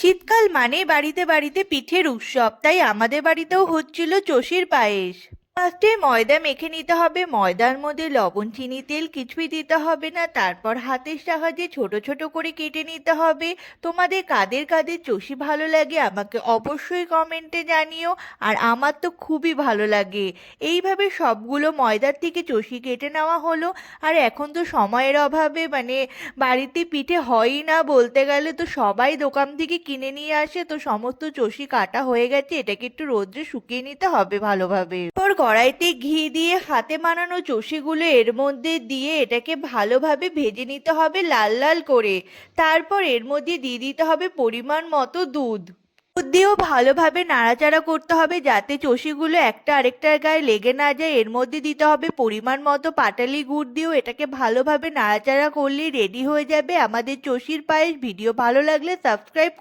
শীতকাল মানে বাড়িতে বাড়িতে পিঠের উৎসব, তাই আমাদের বাড়িতেও হচ্ছিল চষির পায়েস। ফার্স্টে ময়দা মেখে নিতে হবে, ময়দার মধ্যে লবণ চিনি তেল কিছুই দিতে হবে না। তারপর হাতের সাহায্যে ছোট ছোট করে কেটে নিতে হবে। তোমাদের কাদের কাদের চষি ভালো লাগে আমাকে অবশ্যই কমেন্টে জানিও। আর আমার তো খুবই ভালো লাগে। এইভাবে সবগুলো ময়দার থেকে চষি কেটে নেওয়া হলো। আর এখন তো সময়ের অভাবে বাড়িতে পিঠে হয়ই না বলতে গেলে, তো সবাই দোকান থেকে কিনে নিয়ে আসে। তো সমস্ত চষি কাটা হয়ে গেছে, এটাকে একটু রোদ্রে শুকিয়ে নিতে হবে ভালোভাবে। পর কড়াইতে ঘি দিয়ে হাতে বানানো চষিগুলো এর মধ্যে দিয়ে এটাকে ভালোভাবে ভেজে নিতে হবে লাল লাল করে। তারপর এর মধ্যে দিয়ে দিতে হবে পরিমাণ মতো দুধ। দুধ দিয়েও ভালোভাবে নাড়াচাড়া করতে হবে যাতে চষিগুলো একটা আরেকটার গায়ে লেগে না যায়। এর মধ্যে দিতে হবে পরিমাণ মতো পাটালি গুড়, দিয়েও এটাকে ভালোভাবে নাড়াচাড়া করলেই রেডি হয়ে যাবে আমাদের চষির পায়েস। ভিডিও ভালো লাগলে সাবস্ক্রাইব